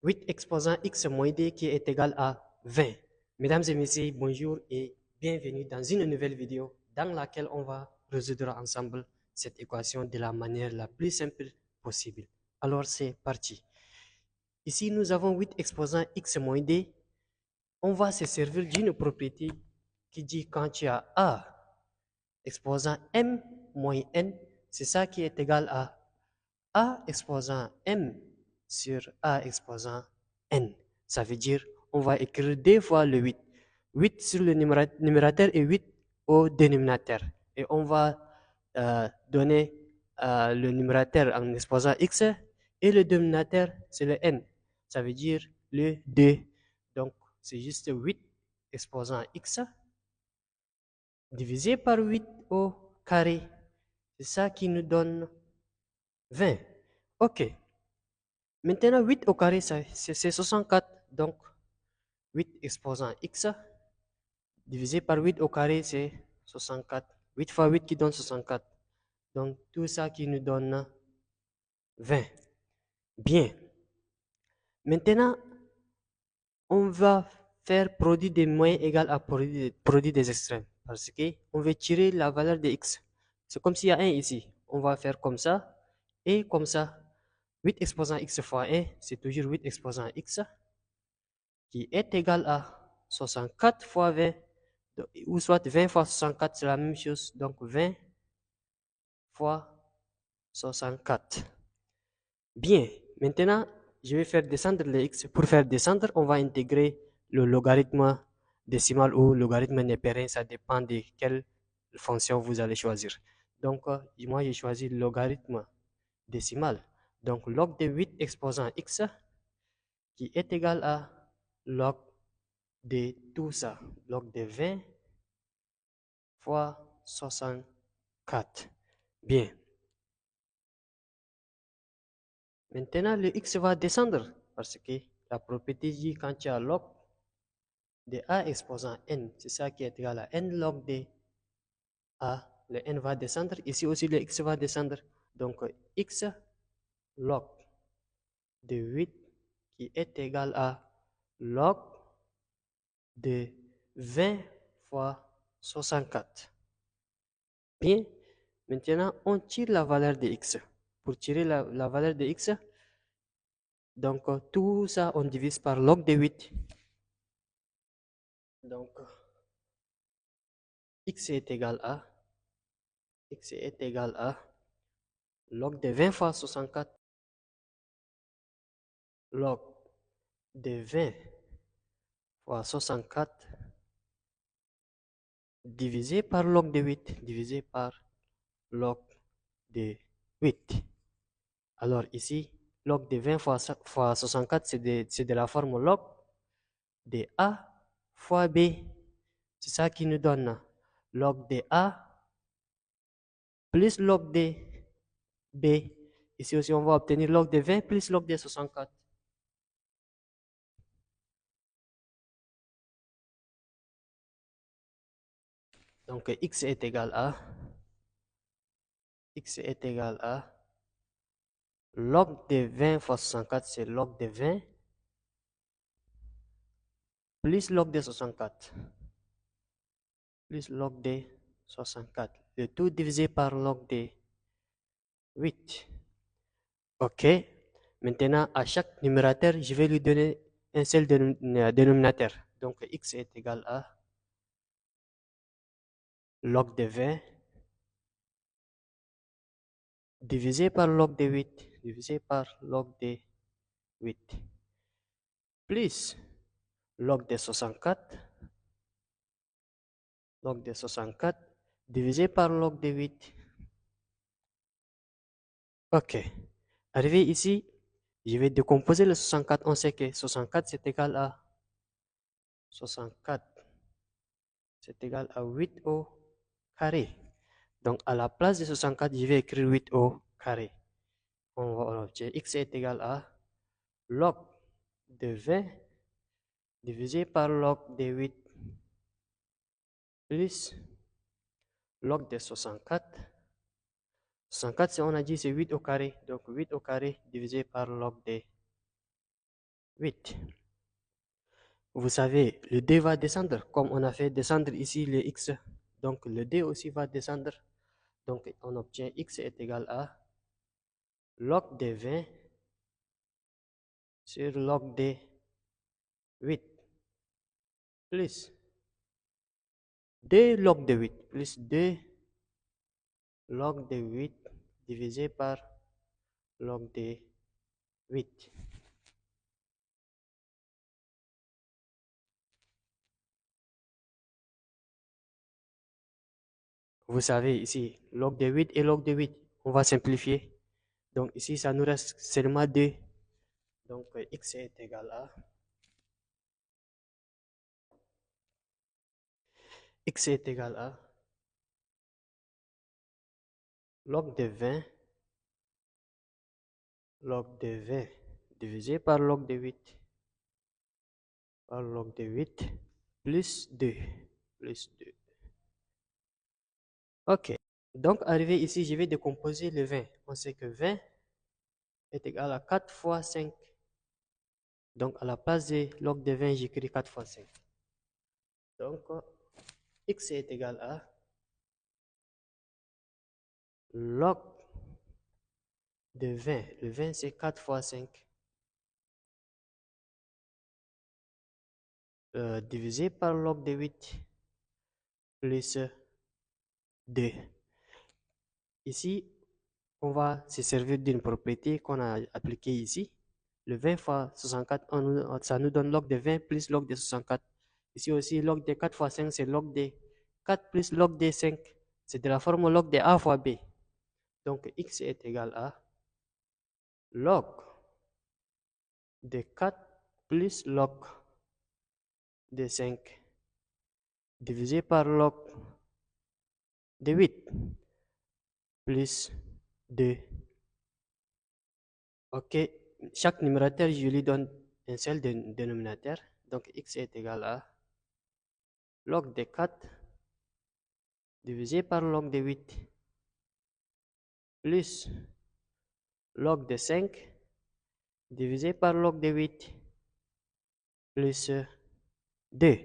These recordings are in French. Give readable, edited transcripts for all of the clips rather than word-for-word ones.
8 exposant x moins d qui est égal à 20. Mesdames et messieurs, bonjour et bienvenue dans une nouvelle vidéo dans laquelle on va résoudre ensemble cette équation de la manière la plus simple possible. Alors c'est parti. Ici, nous avons 8 exposant x moins d. On va se servir d'une propriété qui dit quand tu as a exposant m moins n, c'est ça qui est égal à a exposant m sur a exposant n. Ça veut dire, on va écrire deux fois le 8. 8 sur le numérateur et 8 au dénominateur. Et on va donner le numérateur en exposant x et le dénominateur, c'est le n. Ça veut dire le 2. Donc, c'est juste 8 exposant x divisé par 8 au carré. C'est ça qui nous donne 20. OK. Maintenant, 8 au carré, c'est 64. Donc, 8 exposant x divisé par 8 au carré, c'est 64. 8 fois 8 qui donne 64. Donc, tout ça qui nous donne 20. Bien. Maintenant, on va faire produit des moyens égal à produit des extrêmes. Parce qu'on veut tirer la valeur de x. C'est comme s'il y a 1 ici. On va faire comme ça et comme ça. 8 exposant x fois 1, c'est toujours 8 exposant x qui est égal à 64 fois 20, ou soit 20 fois 64, c'est la même chose. Donc 20 fois 64. Bien, maintenant, je vais faire descendre les x. Pour faire descendre, on va intégrer le logarithme décimal ou logarithme népérien, ça dépend de quelle fonction vous allez choisir. Donc, moi, j'ai choisi le logarithme décimal. Donc, log de 8 exposant x qui est égal à log de tout ça, log de 20 fois 64. Bien. Maintenant, le x va descendre parce que la propriété dit quand tu as log de a exposant n, c'est ça qui est égal à n log de a. Le n va descendre. Ici aussi, le x va descendre. Donc, x log de 8 qui est égal à log de 20 fois 64. Bien. Maintenant, on tire la valeur de x. Pour tirer la valeur de x, donc tout ça, on divise par log de 8. Donc, x est égal à log de 20 fois 64, log de 20 fois 64 divisé par log de 8, divisé par log de 8. Alors ici, log de 20 fois 64, c'est de la forme log de a fois b. C'est ça qui nous donne log de a plus log de b. Ici aussi, on va obtenir log de 20 plus log de 64. Donc, x est égal à log de 20 fois 64, c'est log de 20 plus log de 64 plus log de 64. Le tout divisé par log de 8. OK. Maintenant, à chaque numérateur, je vais lui donner un seul dénominateur. Donc, x est égal à log de 20 divisé par log de 8, divisé par log de 8, plus log de 64, divisé par log de 8. OK. Arrivé ici, je vais décomposer le 64. On sait que 64, c'est égal à 64. C'est égal à 8 au carré. Donc, à la place de 64, je vais écrire 8 au carré. On va obtenir x est égal à log de 20 divisé par log de 8 plus log de 64. 64, on a dit, c'est 8 au carré. Donc, 8 au carré divisé par log de 8. Vous savez, le d va descendre, comme on a fait descendre ici le x. Donc, le d aussi va descendre. Donc, on obtient x est égal à log de 20 sur log de 8 plus 2 log de 8 plus 2 log de 8 divisé par log de 8. Vous savez ici, log de 8 et log de 8, on va simplifier. Donc ici, ça nous reste seulement 2. Donc x est égal à x est égal à log de 20 log de 20 divisé par log de 8 par log de 8 plus 2 plus 2. Ok. Donc arrivé ici, je vais décomposer le 20. On sait que 20 est égal à 4 fois 5. Donc à la place de log de 20, j'écris 4 fois 5. Donc x est égal à log de 20. Le 20, c'est 4 fois 5 divisé par log de 8 plus 2. Ici, on va se servir d'une propriété qu'on a appliquée ici. Le 20 fois 64, ça nous donne log de 20 plus log de 64. Ici aussi, log de 4 fois 5, c'est log de 4 plus log de 5. C'est de la forme log de a fois b. Donc, x est égal à log de 4 plus log de 5 divisé par log de 8 plus 2. OK. Chaque numérateur, je lui donne un seul dénominateur. Donc, x est égal à log de 4 divisé par log de 8 plus log de 5 divisé par log de 8 plus 2.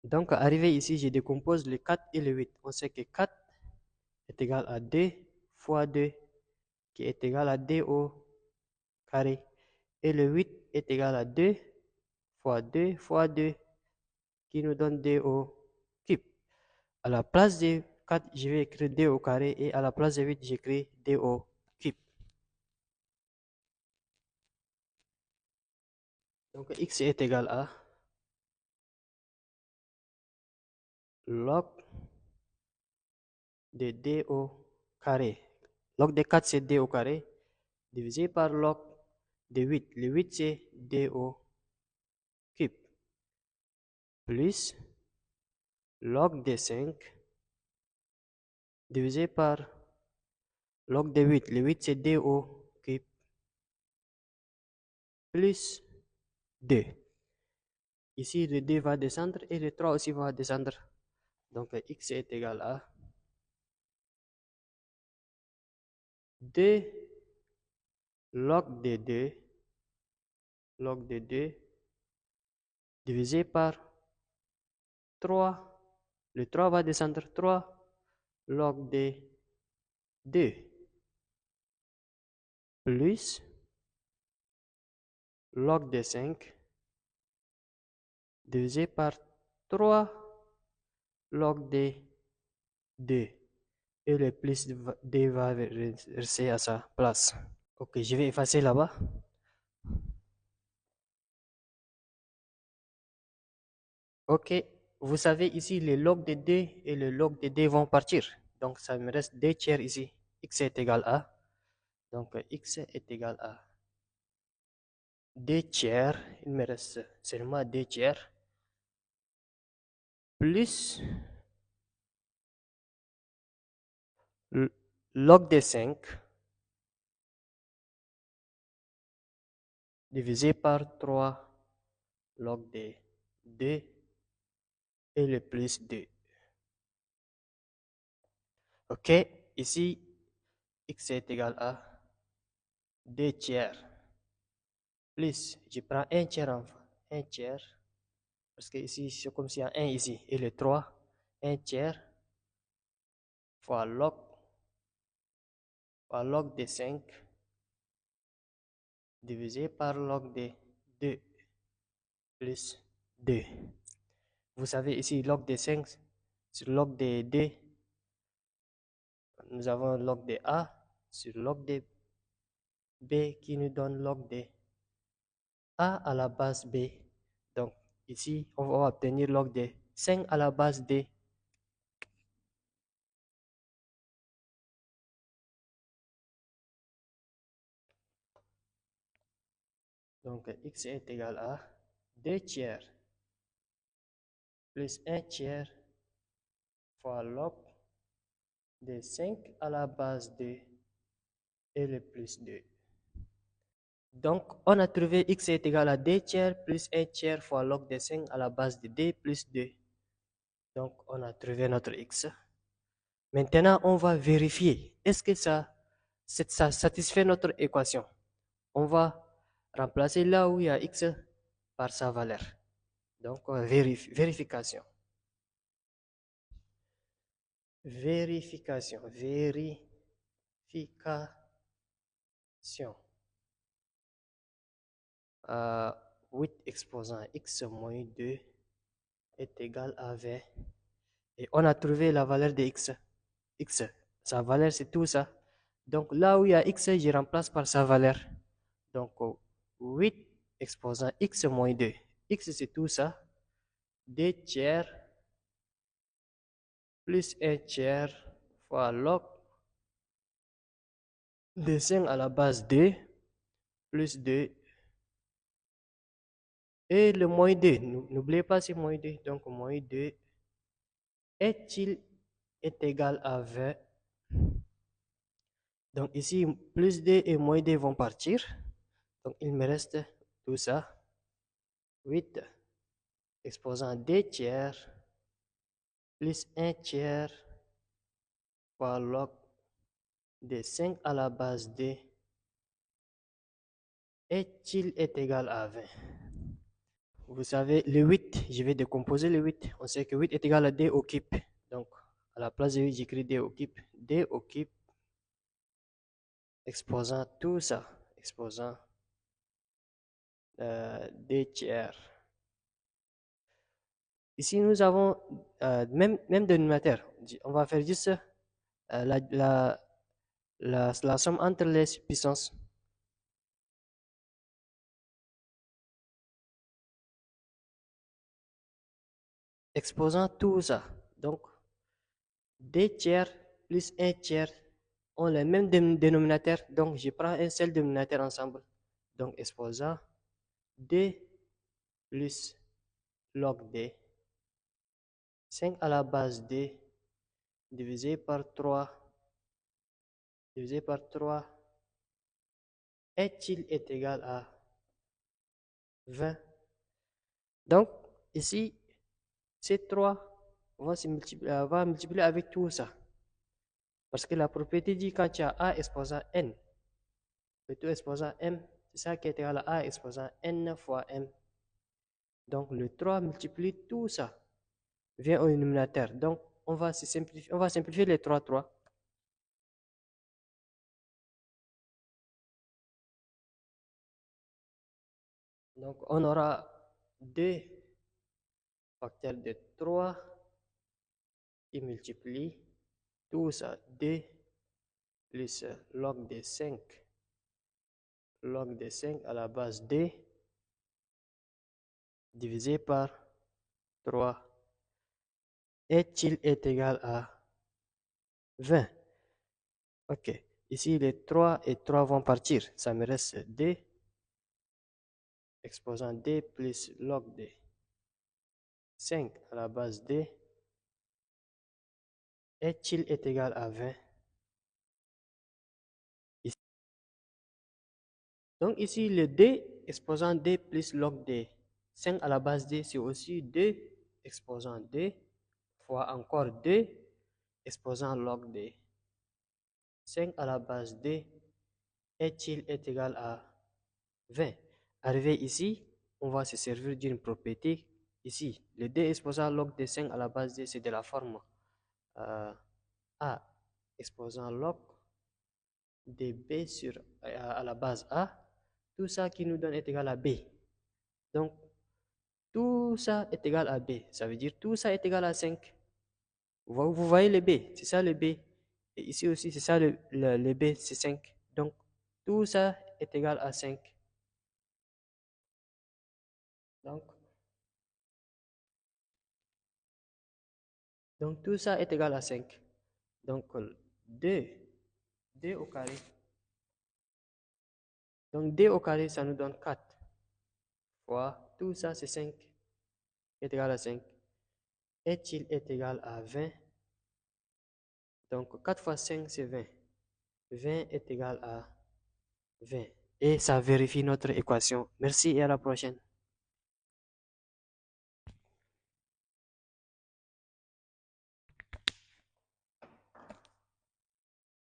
Donc, arrivé ici, je décompose le 4 et le 8. On sait que 4 est égal à 2 fois 2, qui est égal à 2 au carré. Et le 8 est égal à 2 fois 2, qui nous donne 2 au cube. À la place de 4, je vais écrire 2 au carré, et à la place de 8, j'écris 2 au cube. Donc, x est égal à log de 2 au carré. Log de 4, c'est 2 au carré, divisé par log de 8. Le 8, c'est 2 au cube, plus log de 5, divisé par log de 8. Le 8, c'est 2 au cube, plus 2. Ici, le 2 va descendre et le 3 aussi va descendre. Donc, x est égal à 2 log de 2 divisé par 3. Le 3 va descendre, 3 log de 2 plus log de 5 divisé par 3 log de 2. Et le plus d va rester à sa place. Ok, je vais effacer là-bas. Ok, vous savez ici, les logs de d et le log de d vont partir. Donc, ça me reste 2 tiers ici. X est égal à. Donc, x est égal à 2 tiers. Il me reste seulement 2 tiers. Plus log de 5 divisé par 3 log de 2 et le plus 2. Ok, ici, x est égal à 2 tiers plus, je prends un tiers enfin, un tiers, parce que ici, c'est comme s'il y a 1 ici, et le 3, un tiers fois log de 5 divisé par log de 2 plus 2. Vous savez ici, log de 5 sur log de 2, nous avons log de A sur log de B qui nous donne log de A à la base B. Donc ici, on va obtenir log de 5 à la base D. Donc x est égal à 2 tiers plus 1 tiers fois log de 5 à la base 2 et le plus 2. Donc, on a trouvé x est égal à 2 tiers plus 1 tiers fois log de 5 à la base de 2 plus 2. Donc, on a trouvé notre x. Maintenant, on va vérifier. Est-ce que ça satisfait notre équation? On va remplacer là où il y a x par sa valeur. Donc, vérification. Vérification. 8 exposant x moins 2 est égal à 20. Et on a trouvé la valeur de x. X, sa valeur c'est tout ça. Donc là où il y a x, je remplace par sa valeur. Donc 8 exposant x moins 2. X c'est tout ça. 2 tiers plus 1 tiers fois log de 5 à la base 2 plus 2. Et le moins 2, n'oubliez pas c'est moins 2. Donc moins 2 est égal à 20. Donc ici, plus 2 et moins 2 vont partir. Donc il me reste tout ça. 8 exposant 2 tiers plus 1 tiers fois log de 5 à la base 2 est égal à 20. Vous savez, le 8, je vais décomposer le 8. On sait que 8 est égal à d au cube. Donc, à la place de 8, j'écris d au cube. D au cube exposant tout ça. Exposant 2 tiers. Ici, nous avons même dénominateur. On va faire juste la somme entre les puissances. Exposant tout ça. Donc, 2 tiers plus 1 tiers ont le même dénominateur. Donc, je prends un seul dénominateur ensemble. Donc, exposant 2 plus log d 5 à la base d divisé par 3 est égal à 20. Donc, ici, ces 3 va multiplier avec tout ça. Parce que la propriété dit quand tu as A exposant N, plutôt exposant M, c'est ça qui est égal à A exposant N fois M. Donc, le 3 multiplie tout ça, vient au dénominateur. Donc, on va simplifier les 3. Donc, on aura 2 facteurs de 3 qui multiplient tout ça. 2 plus log de 5 à la base d divisé par 3 est égal à 20. Ok. Ici, les 3 et 3 vont partir. Ça me reste d exposant d plus log de 5 à la base d est égal à 20. Ici. Donc ici, le d exposant d plus log d 5 à la base d, c'est aussi 2 exposant d fois encore 2 exposant log d 5 à la base d est égal à 20. Arrivé ici, on va se servir d'une propriété ici. Le D exposant log de 5 à la base D, c'est de la forme A exposant log de B à la base A. Tout ça qui nous donne est égal à B. Donc, tout ça est égal à B. Ça veut dire tout ça est égal à 5. Vous voyez le B, c'est ça le B. Et ici aussi, c'est ça le B, c'est 5. Donc, tout ça est égal à 5. Donc, tout ça est égal à 5. Donc, 2, 2 au carré. Donc, 2 au carré, ça nous donne 4. Fois, tout ça, c'est 5. Est égal à 5. Est-il est égal à 20? Donc, 4 fois 5, c'est 20. 20 est égal à 20. Et ça vérifie notre équation. Merci et à la prochaine.